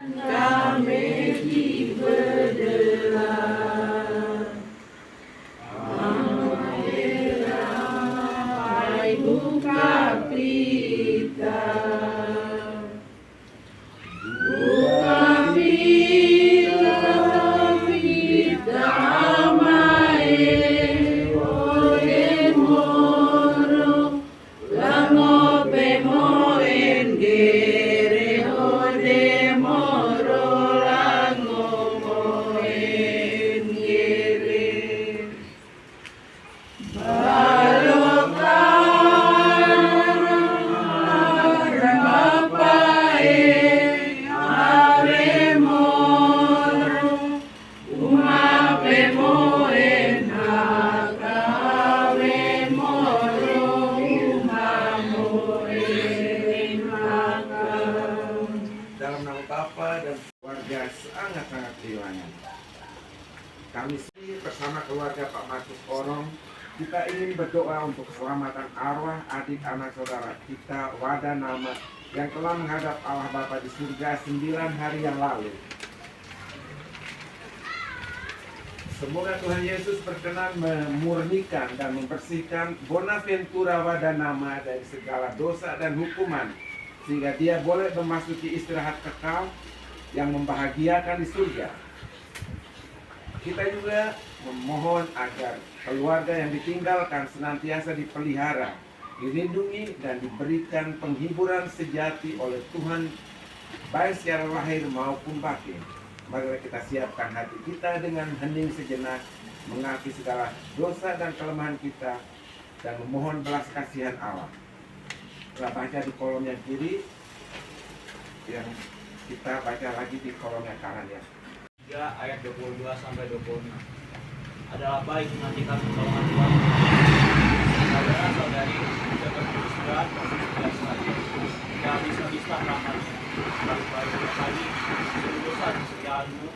Kami diberdelah, Hai buka pita, buka pita amae, oe moro, langope moen gere ode moro, lango moen gere. Dalam nama Bapa dan keluarga sangat-sangat kehilangan. Kami sendiri bersama keluarga Pak Markus Orong, kita ingin berdoa untuk keselamatan arwah adik anak saudara kita Wada Nama yang telah menghadap Allah Bapa di surga 9 hari yang lalu. Semoga Tuhan Yesus berkenan memurnikan dan membersihkan Bonaventura Wada Nama dari segala dosa dan hukuman, sehingga dia boleh memasuki istirahat kekal yang membahagiakan di surga. Kita juga memohon agar keluarga yang ditinggalkan senantiasa dipelihara, dilindungi, dan diberikan penghiburan sejati oleh Tuhan, baik secara lahir maupun batin. Mari kita siapkan hati kita dengan hening sejenak, mengakui segala dosa dan kelemahan kita, dan memohon belas kasihan Allah. Kita baca di kolom yang kiri, yang kita baca lagi di kolom yang kanan ya. 3 ayat 22 sampai 26 adalah baik menantikan pertolongan Tuhan. Saudara-saudari jangan beristirahat dan saja. Tidak bisa rahmatnya. Baik-baik sekali urusan kesetiaanmu,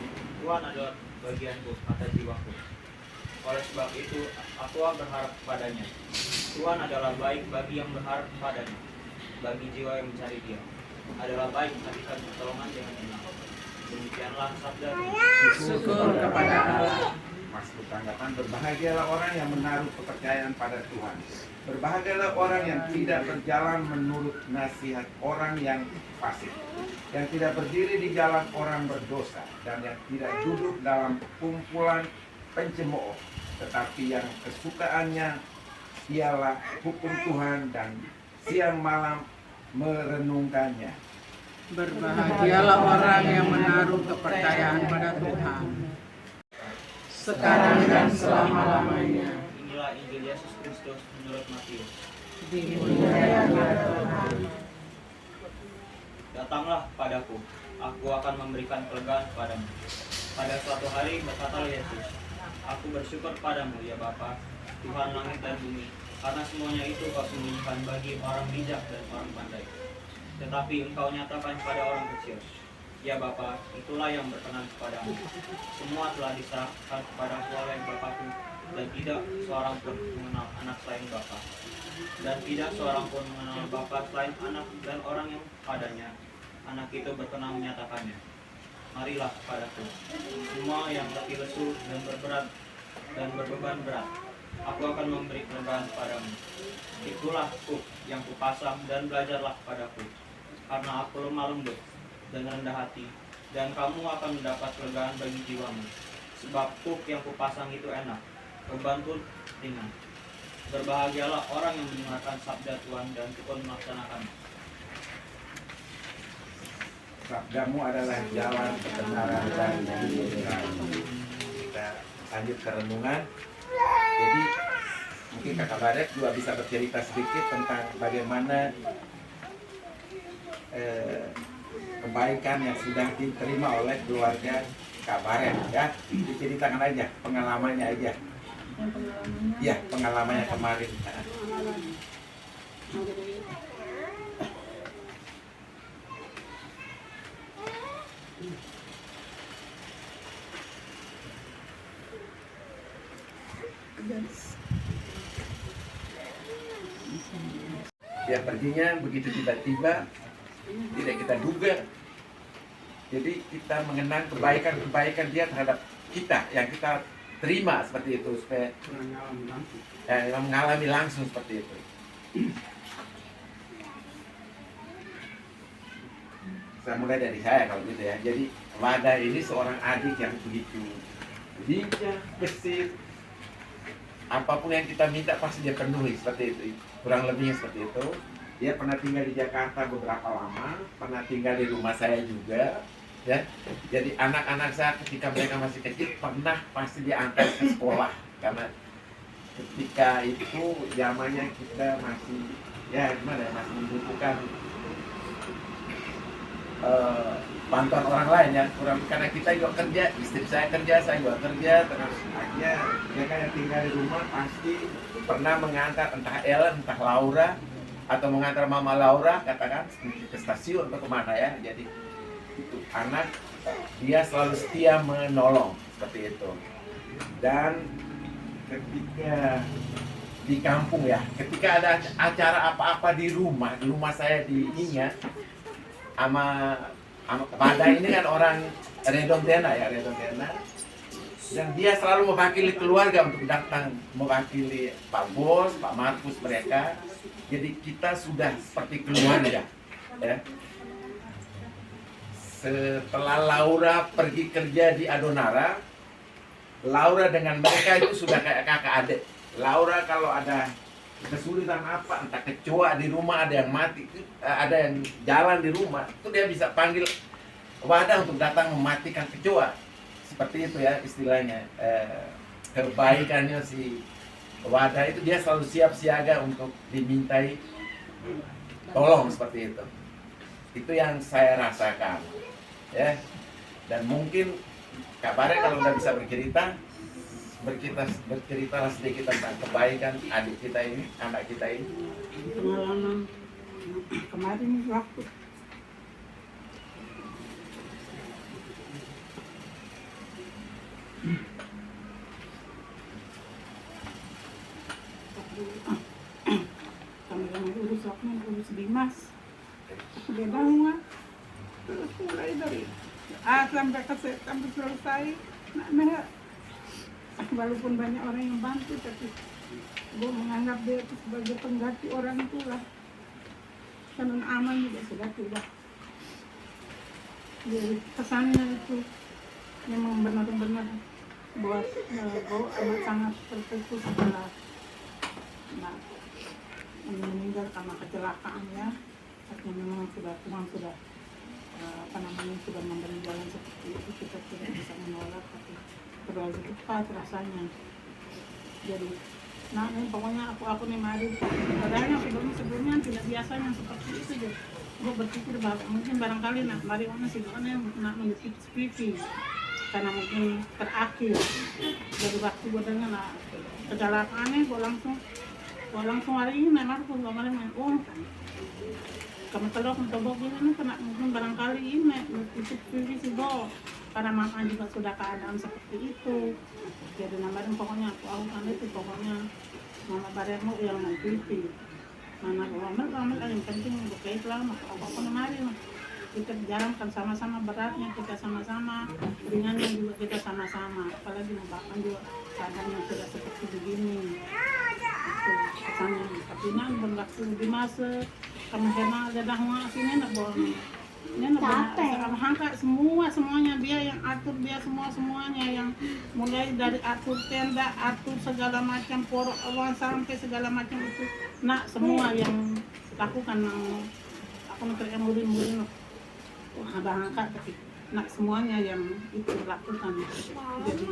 Tuhan adalah bagianku, kata jiwaku. Oleh sebab itu, aku berharap kepadanya. Tuhan adalah baik bagi yang berharap kepadanya, bagi jiwa yang mencari Dia. Adalah baik menantikan pertolongan dengan tenang. Demikianlah sabda. Syukur kepada Allah. Masuk tanggapan, berbahagialah orang yang menaruh kepercayaan pada Tuhan. Berbahagialah orang yang tidak berjalan menurut nasihat orang yang fasik, yang tidak berdiri di jalan orang berdosa, dan yang tidak duduk dalam kumpulan pencemooh, tetapi yang kesukaannya ialah hukum Tuhan dan siang malam merenungkannya. Berbahagialah orang yang menaruh kepercayaan pada Tuhan, sekarang dan selama-lamanya. Inilah Injil Yesus Kristus menurut Matius. Dimuliakan Tuhan. Datanglah padaku, aku akan memberikan kelegaan kepadamu. Pada suatu hari berkata Yesus, aku bersyukur padamu ya Bapa, Tuhan langit dan bumi, karena semuanya itu kau sembunyikan bagi orang bijak dan orang pandai. Tetapi engkau nyatakan kepada orang kecil. Ya Bapa, itulah yang berkenan kepadamu. Semua telah diserahkan kepadaku oleh Bapakku, dan tidak seorang pun mengenal anak selain Bapa. Dan tidak seorang pun mengenal Bapa selain anak dan orang yang padanya anak itu berkenan menyatakannya. Marilah kepadaku, semua yang letih lesu dan berberat dan berbeban berat, aku akan memberi kelegaan kepadamu. Itulah kuk yang kupasang, dan belajarlah kepadaku, karena aku lemah lembut dan rendah hati, dan kamu akan mendapat kelegaan bagi jiwamu. Sebab kuk yang kupasang itu enak, beban pun ringan. Berbahagialah orang yang mendengarkan sabda Tuhan dan tekun melaksanakannya. Sabdamu adalah jalan kebenaran dan kehidupan. Kita lanjut ke renungan. Jadi mungkin Kakak Barek juga bisa bercerita sedikit tentang bagaimana kebaikan yang sudah diterima oleh keluarga Kak Barek ya. Diceritakan aja pengalamannya aja. Ya, pengalamannya kemarin. Ya perginya begitu tiba-tiba, tidak kita duga. Jadi kita mengenang kebaikan-kebaikan dia terhadap kita yang kita terima seperti itu supaya mengalami langsung seperti itu. Saya mulai dari saya kalau gitu ya. Jadi Wadah ini seorang adik yang begitu lincah, gesit. Apapun yang kita minta pasti dia penuhi seperti itu. Kurang lebihnya seperti itu. Dia pernah tinggal di Jakarta beberapa lama, pernah tinggal di rumah saya juga, ya. Jadi anak-anak saya ketika mereka masih kecil pernah pasti diantar ke sekolah karena ketika itu zamannya kita masih ya gimana ya, masih membutuhkan bantuan orang lain ya, kurang karena kita juga kerja, istri saya kerja, saya juga kerja, terus akhirnya mereka yang tinggal di rumah pasti pernah mengantar entah Ellen, entah Laura, atau mengantar Mama Laura, katakan ke stasiun atau kemana ya. Jadi itu anak dia selalu setia menolong seperti itu. Dan ketika di kampung ya, ketika ada acara apa-apa di rumah saya diingat sama Wadah ini kan orang Redondena ya, Redondena. Dan dia selalu mewakili keluarga untuk datang, mewakili Pak Bos, Pak Markus mereka. Jadi kita sudah seperti keluarga ya. Setelah Laura pergi kerja di Adonara, Laura dengan mereka itu sudah kayak kakak adik. Laura kalau ada kesulitan apa, entah kecoa di rumah ada yang mati, ada yang jalan di rumah, itu dia bisa panggil Wadah untuk datang mematikan kecoa. Seperti itu ya istilahnya. Kebaikannya si Wadah itu dia selalu siap siaga untuk dimintai tolong seperti itu. Itu yang saya rasakan. Ya. Dan mungkin Kak Bare kalau udah bisa bercerita sedikit tentang kebaikan adik kita ini, anak kita ini. Pengalaman kemarin waktu kami urus Dimas, dia bawa terus mulai dari A sampai selesai. Nah, walaupun banyak orang yang bantu, tapi gue menganggap dia itu sebagai pengganti orang tua. Karena aman juga sudah tidak. Jadi kesannya itu memang benar-benar buat gue amat sangat tertekan setelah meninggal karena kecelakaan ya. Artinya memang Tuhan sudah sudah memberi jalan seperti itu, kita tidak bisa menolak, tapi terlalu cepat rasanya. Jadi ini pokoknya aku nih mari, padahal sebelumnya tidak biasanya seperti itu. Jadi gue berpikir bahwa mungkin barangkali mari sih nak menutup pipi karena mungkin terakhir dari waktu gue dengar kecelakaannya gue langsung hari ini memang pun kemarin main kamu telok mencoba gini kena mungkin barangkali ini itu sih bo karena mama juga sudah keadaan seperti itu. Jadi namanya pokoknya aku itu pokoknya mama baremu yang mengikuti mana amal yang penting berkait lah apa kemarin kita jalankan sama-sama, beratnya kita sama-sama, ringannya juga kita sama-sama, apalagi bahkan juga keadaannya sudah seperti begini. Itu kesannya. Tapi berlaku di masa kemungkinan ada dahulu sini nak boleh. Ini nak hangka semuanya dia yang atur, dia semuanya yang mulai dari atur tenda, atur segala macam porok awan sampai segala macam itu. Nak semua yang lakukan aku nak murid-murid abang angkat, tapi nak semuanya yang itu lakukan. Jadi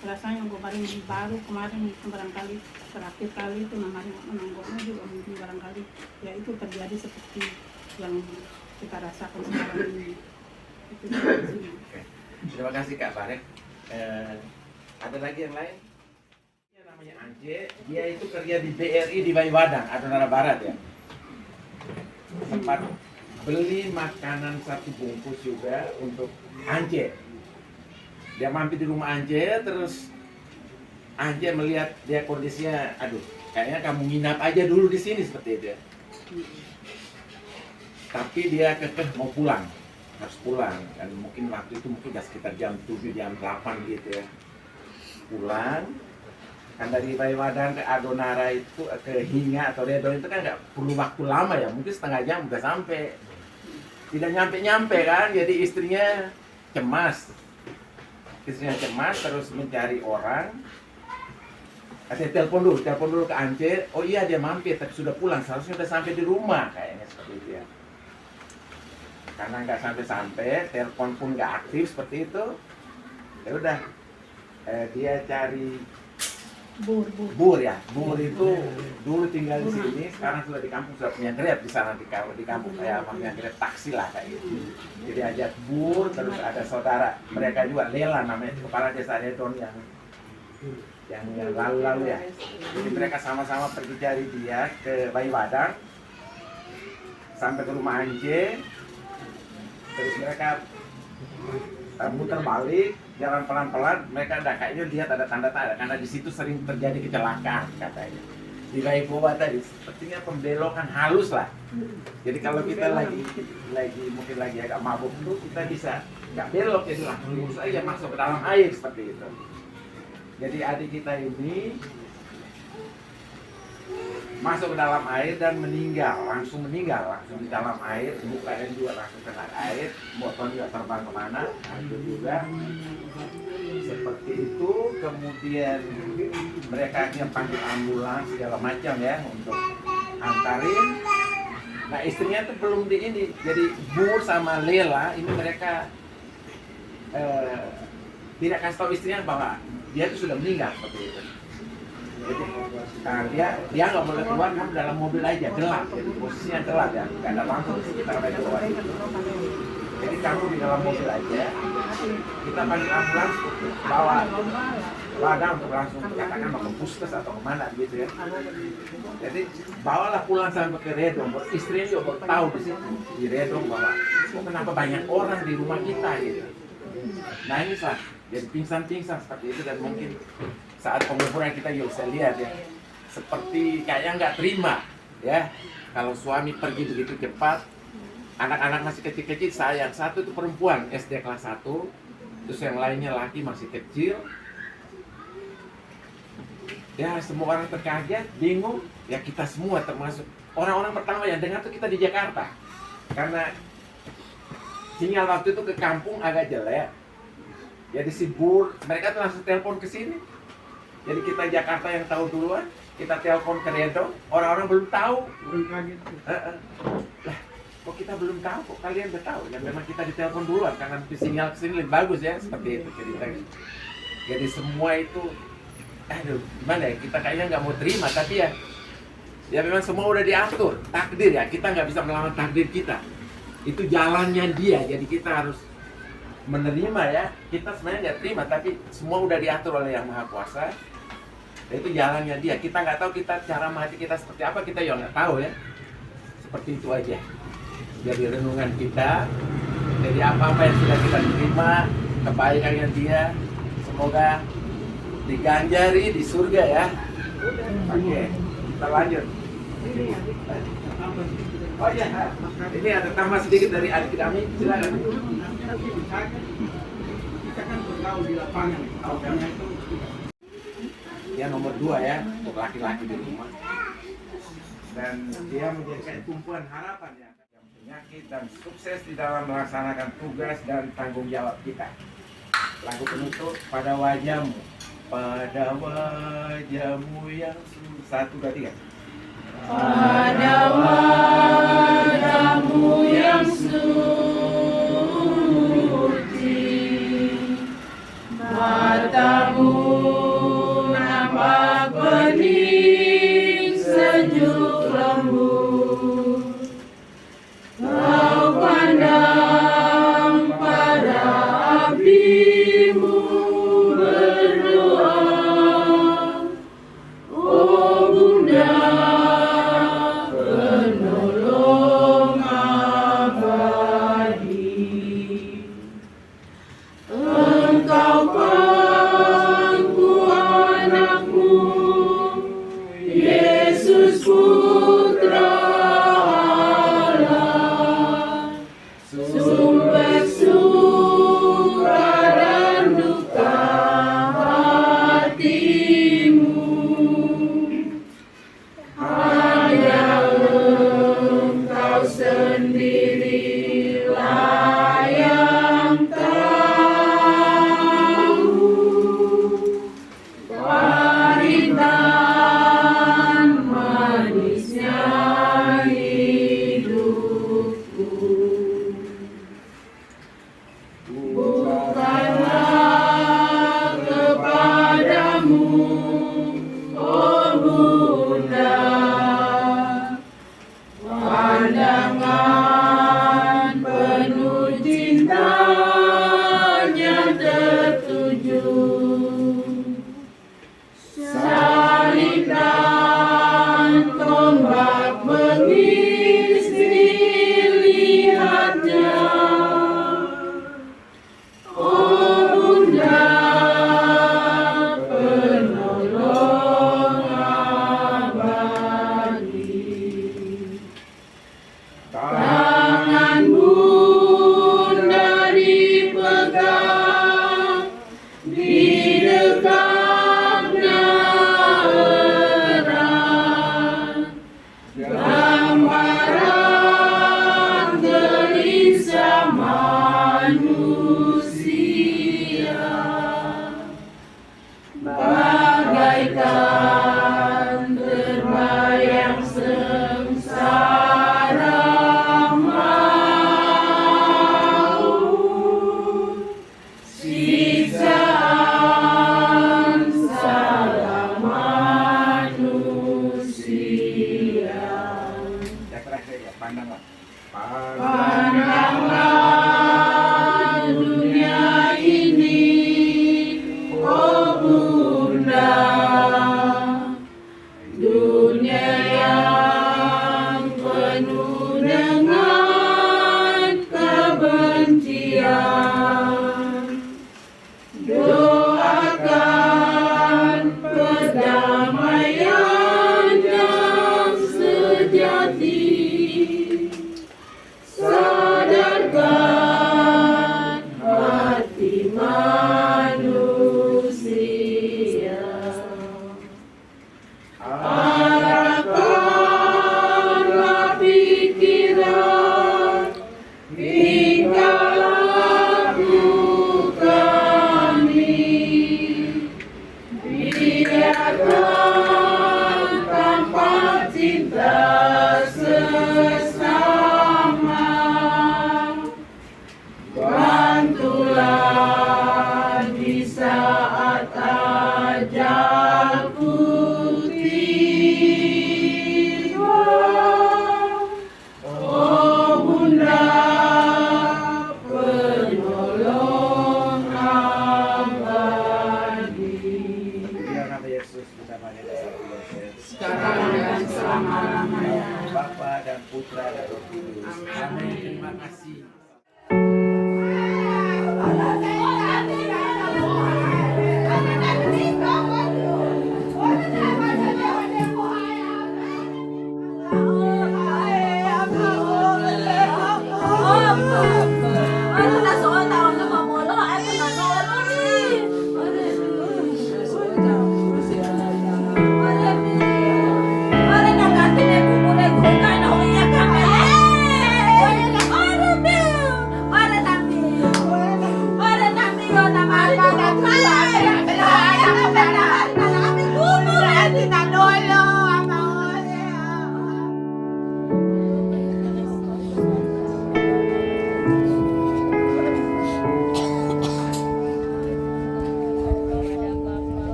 rasanya gue baru kemarin barangkali terakhir kali itu namanya menanggungnya juga mungkin barangkali ya itu terjadi seperti yang kita rasakan sekarang ini. Itu Terima kasih Kak Bare. Ada lagi yang lain? Ya, namanya Ance, dia itu kerja di BRI di Bayu-Wadang, Adonara Barat ya. Sempat beli makanan 1 bungkus juga untuk Ance. Dia mampir di rumah Ance, terus Ance melihat dia kondisinya, aduh, kayaknya kamu nginap aja dulu di sini seperti itu ya. Tapi dia kekeh mau pulang. harus pulang. Dan mungkin waktu itu mungkin udah sekitar jam 7, jam 8 gitu ya. Pulang, kan dari Bayiwadan ke Adonara itu ke Hinga atau Redo itu kan nggak perlu waktu lama ya, mungkin setengah jam udah sampai. Tidak nyampe-nyampe kan, jadi istrinya cemas. Istrinya cemas terus mencari orang. Telepon dulu ke Ance. Oh iya dia mampir tapi sudah pulang, seharusnya udah sampai di rumah kayaknya seperti itu ya. Karena nggak sampai-sampai, telepon pun nggak aktif seperti itu. Ya udah, dia cari Bur ya. Bur itu dulu tinggal di sini, sekarang sudah di kampung, sudah punya Grab di sana di kampung kayak punya Grab taksi lah kayak gitu. Jadi ajak Bur, terus ada saudara mereka juga Lela namanya, kepala desa Redon yang lalu-lalu ya. Jadi mereka sama-sama pergi cari dia ke Bayiwadan sampai ke rumah Anje. Terus mereka muter balik, jalan pelan-pelan, mereka ada kayaknya lihat ada tanda-tanda karena di situ sering terjadi kecelakaan katanya. Di Bayiwadan tadi sepertinya pembelokan halus lah. Jadi kalau kita lagi mungkin lagi agak mabuk tuh kita bisa nggak belok, jadi langsung lurus aja masuk ke dalam air seperti itu. Jadi adik kita ini masuk ke dalam air dan langsung meninggal di dalam air, mukanya juga langsung kena air, botol juga terbang kemana, itu juga seperti itu. Kemudian mereka akhirnya panggil ambulans segala macam ya untuk antarin. Nah istrinya itu belum di ini, jadi Bur sama Lela ini mereka tidak kasih tahu istrinya bahwa dia itu sudah meninggal seperti itu. Jadi dia nggak boleh keluar, kamu dalam mobil aja, gelap, jadi posisinya gelap ya, nggak ada lampu di sekitar bawah itu. Jadi kamu di dalam mobil aja, kita panggil ambulans bawa Wadah untuk langsung katakan mau ke puskes atau kemana gitu ya. Jadi bawalah pulang sampai ke Redong, istrinya juga baru tahu di situ di Redong bahwa kenapa banyak orang di rumah kita gitu. Nangis lah, jadi pingsan-pingsan seperti itu. Dan mungkin saat penguburan kita juga bisa lihat ya, seperti kayaknya nggak terima ya kalau suami pergi begitu cepat, anak-anak masih kecil-kecil. Sayang, satu itu perempuan SD kelas 1, terus yang lainnya laki masih kecil. Ya semua orang terkaget, bingung. Ya kita semua termasuk orang-orang pertama yang dengar tuh kita di Jakarta, karena sinyal waktu itu ke kampung agak jelek. Jadi si Bur, mereka tuh langsung telepon ke sini. Jadi kita Jakarta yang tahu duluan, kita telepon ke Redong, orang-orang belum tahu. Lah, kok kita belum tahu, kok kalian udah tahu? Ya memang kita ditelepon duluan, karena sinyal ke sini lebih bagus ya, seperti itu ceritanya. Jadi semua itu, aduh, gimana ya, kita kayaknya nggak mau terima, tapi ya memang semua udah diatur, takdir ya, kita nggak bisa melawan takdir kita. Itu jalannya dia, jadi kita harus menerima ya. Kita sebenarnya nggak terima, tapi semua udah diatur oleh Yang Maha Kuasa. Itu jalannya dia. Kita nggak tahu kita cara mati kita seperti apa, kita ya nggak tahu ya. Seperti itu aja. Jadi renungan kita. Jadi apa-apa yang sudah kita terima, kebaikannya dia, semoga diganjari di surga ya. Oke, kita lanjut. Oh iya, ini ada tambah sedikit dari adik kami, silakan. Kita kan bergaul di lapangan. Dia nomor 2 ya, untuk laki-laki di rumah. Dan dia menjadikan tumpuan harapan ya, yang penyakit dan sukses di dalam melaksanakan tugas dan tanggung jawab kita. Lagu penutup, pada wajahmu yang 1, 2, 3. Pada wajahmu yang suci, matamu nampak bening sejuk lembut. Kau pandang pada api